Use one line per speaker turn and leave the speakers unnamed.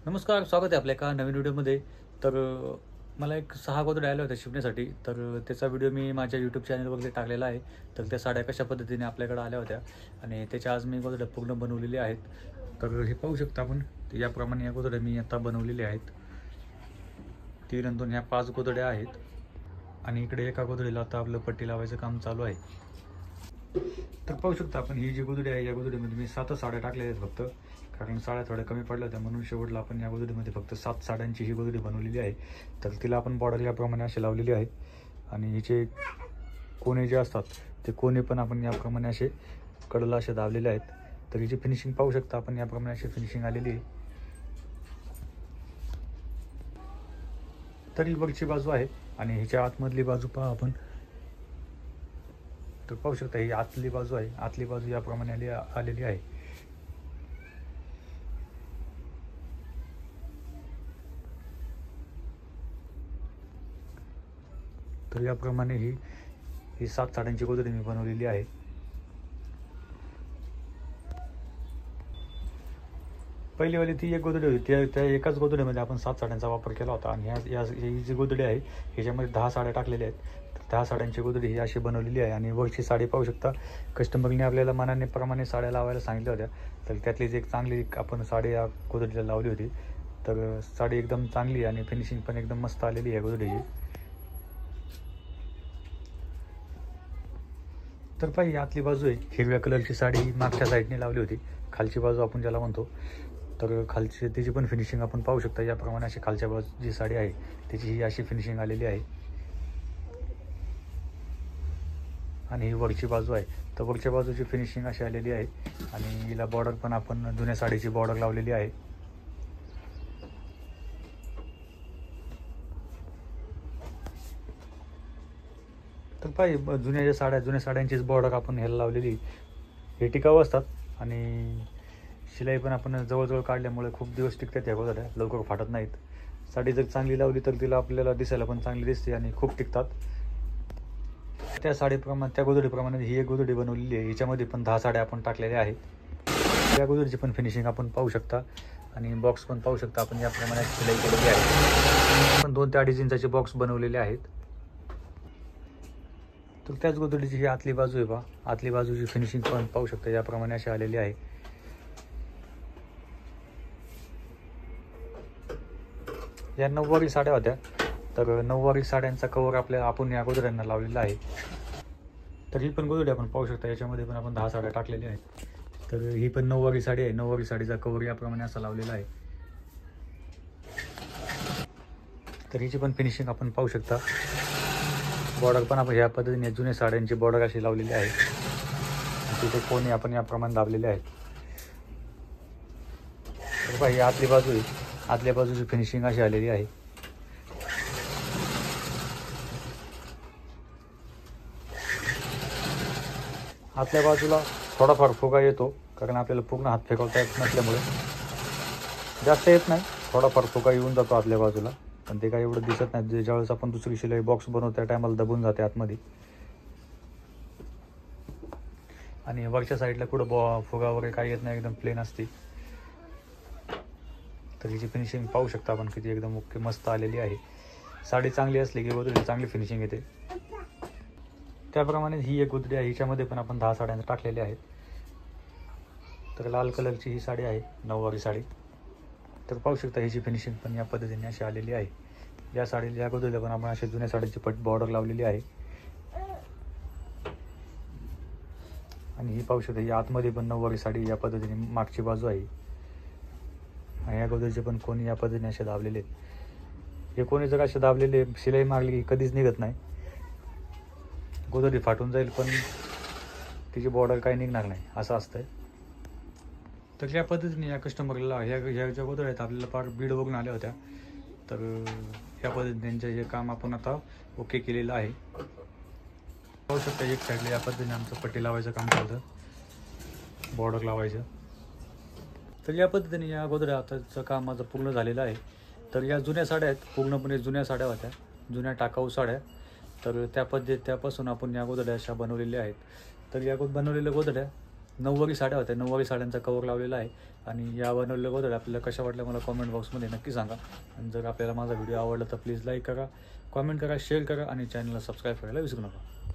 नमस्कार, स्वागत आहे आपल्या एका नवीन व्हिडिओमध्ये. तर मला एक 6 गोधड्या आल्या होत्या शिवण्यासाठी. तर त्याचा व्हिडिओ मी माझ्या यूट्यूब चॅनलवरती टाकलेला आहे. तर त्या साड्या कशा पद्धतीने आपल्याकडे आल्या होत्या आणि त्याच्या आज मी गोधड्या पूर्ण बनवलेल्या आहेत. तर हे पाहू शकता आपण. याप्रमाणे या गोधड्या मी आता बनवलेल्या आहेत. 3 आणि 2 ह्या 5 गोधड्या आहेत आणि इकडे एका गोधडीला आता आपलं पट्टी लावायचं काम चालू आहे. तर पाहू शकता आपण, ही जी गोधडी आहे या गोधडीमध्ये मी 7 साड्या टाकलेल्या आहेत फक्त, कारण साड्या थोड्या कमी पडल्या होत्या म्हणून शेवटला आपण या गोधडीमध्ये फक्त 7 साड्यांची ही गोधडी बनवलेली आहे. तर तिला आपण बॉर्डर याप्रमाणे असे लावलेली आहे आणि हिचे कोणे जे असतात ते कोणे पण आपण याप्रमाणे असे कडला असे दाबलेले आहेत. तर हिची फिनिशिंग पाहू शकता आपण, याप्रमाणे अशी फिनिशिंग आलेली आहे. तर ही वरची बाजू आहे आणि हिच्या आतमधली बाजू पहा आपण. तर पाहू शकता ही आतली बाजू आहे. आतली बाजू याप्रमाणे आलेली आहे. तर याप्रमाणे ही 7 साड्यांची गोधडी मी बनवलेली आहे. पहिलीवाली ती एक गोधडी होती, त्या एकाच गोधडीमध्ये आपण 7 साड्यांचा वापर केला होता आणि ही जी गोधडी आहे ह्याच्यामध्ये 10 साड्या टाकलेल्या आहेत. तर 10 साड्यांची गोधडी ही अशी बनवलेली आहे आणि वरची साडी पाहू शकता. कस्टमरने आपल्याला मनाने प्रमाणे साड्या लावायला सांगितल्या होत्या. तर त्यातलीच एक चांगली आपण साडी या गोधडीला लावली होती. तर साडी एकदम चांगली आणि फिनिशिंग पण एकदम मस्त आलेली आहे गोधडीची. तर पाहिजे आतली बाजू आहे, हिरव्या कलरची साडी मागच्या साईडने लावली होती. खालची बाजू आपण ज्याला म्हणतो, तर खालची त्याची पण फिनिशिंग आपण पाहू शकता. याप्रमाणे अशी खालच्या बाजू जी साडी आहे त्याची ही अशी फिनिशिंग आलेली आहे. आणि ही वरची बाजू आहे, तर वरच्या बाजूची फिनिशिंग अशी आलेली आहे आणि हिला बॉर्डर पण आपण जुन्या साडीची बॉर्डर लावलेली आहे. तर पाहिजे जुन्या साड्यांचीच बॉर्डर आपण ह्याला लावलेली. हे टिकाऊ असतात आणि शिलाई पण आपण जवळजवळ काढल्यामुळे खूप दिवस टिकतात या गोधड्या, लवकर फाटत नाहीत. साडी जर चांगली लावली तर तिला आपल्याला दिसायला पण चांगली दिसते आणि खूप टिकतात. त्या गोधडीप्रमाणे ही एक गोधडी बनवलेली आहे. हिच्यामध्ये पण 10 साड्या आपण टाकलेल्या आहेत. या गोधडीची पण फिनिशिंग आपण पाहू शकता आणि बॉक्स पण पाहू शकता आपण. याप्रमाणे शिलाई केलेली आहे. आपण 2 ते 2.5 इंचाचे बॉक्स बनवलेले आहेत. तर त्याच गोधडीची ही आतली बाजू आहे पहा. आतली बाजूची फिनिशिंग पण पाहू शकता, याप्रमाणे अशी आलेली आहे. या 9वारी साड्या होत्या. तर 9वारी साड्यांचा कवर आपण या गोधड्यांना लावलेला आहे. तर ही पण गोधडी आपण पाहू शकता. याच्यामध्ये पण आपण 10 साड्या टाकलेल्या आहेत. तर ही पण 9वारी साडी आहे. 9वारी साडीचा कवर याप्रमाणे असा लावलेला आहे. तर हिची पण फिनिशिंग आपण पाहू शकता. बॉर्डर पण आपण ह्या पद्धतीने जुन्या साड्यांची बॉर्डर अशी लावलेली आहे. तिथे कोणी आपण याप्रमाणे दाबलेले आहेत. तर पहा ही आतली बाजू आहे. आतल्या बाजूची फिनिशिंग अशी आलेली आहे. आतल्या बाजूला थोडाफार फुगा येतो, कारण आपल्याला पूर्ण हात फेकवता येत नसल्यामुळे. जास्त येत नाही, थोडाफार फुगा येऊन जातो आतल्या बाजूला, पण ते काय एवढं दिसत नाही. ज्यावेळेस आपण दुसरी शिलाई बॉक्स बनवतो त्या टायमाला दबून जाते आतमध्ये. आणि वरच्या साईडला कुठं फुगा वगैरे काही येत नाही, एकदम प्लेन असते. तर हिची फिनिशिंग पाहू शकता आपण, किती एकदम ओके मस्त आलेली आहे. साडी चांगली असली की गोधडी चांगली फिनिशिंग येते. त्याप्रमाणे ही एक गोधडी आहे. हिच्यामध्ये पण आपण 10 साड्या टाकलेल्या आहेत. तर लाल कलरची ही साडी आहे, 9वारी साडी. तर पाहू शकता हिची फिनिशिंग पण या पद्धतीने अशी आलेली आहे. या गोधडीला पण आपण अशी जुन्या साडीची बॉर्डर लावलेली आहे. आणि ही पाहू शकता, ही आतमध्ये पण 9वारी साडी या पद्धतीने मागची बाजू आहे. आणि या गोधडीचे पण कोणी या पद्धतीने असे दाबलेले आहेत. हे कोणी जर असे दाबलेले शिलाई मारली की कधीच निघत नाही. गोधडी फाटून जाईल पण तिची बॉर्डर काही निघणार नाही, असं असतंय. तर या पद्धतीने या कस्टमरला ह्या ज्या गोधड्या आहेत आपल्याला फार बीडवरून आल्या होत्या. तर या पद्धतीने त्यांचं हे काम आपण आता ओके केलेलं आहे. पाहू शकता एक साईडला या पद्धतीने आमचं पट्टी लावायचं काम चालतं, बॉर्डर लावायचं. तर या पद्धतीने या गोधड्या आताचं काम माझं पूर्ण झालेलं आहे. तर या जुन्या साड्या आहेत, पूर्णपणे जुन्या साड्या होत्या, जुन्या टाकाऊ साड्या. तर त्यापासून आपण या गोधड्या अशा बनवलेल्या आहेत. तर या बनवलेल्या गोधड्या 9वारी साड्या होत्या. 9वारी साड्यांचा कवर लावलेला आहे आणि या बनवलेल्या गोधड्या आपल्याला कशा वाटल्या मला कॉमेंट बॉक्समध्ये नक्की सांगा. आणि जर आपल्याला माझा व्हिडिओ आवडला तर प्लीज लाईक करा, कॉमेंट करा, शेअर करा आणि चॅनलला सबस्क्राईब करायला विसरू नका.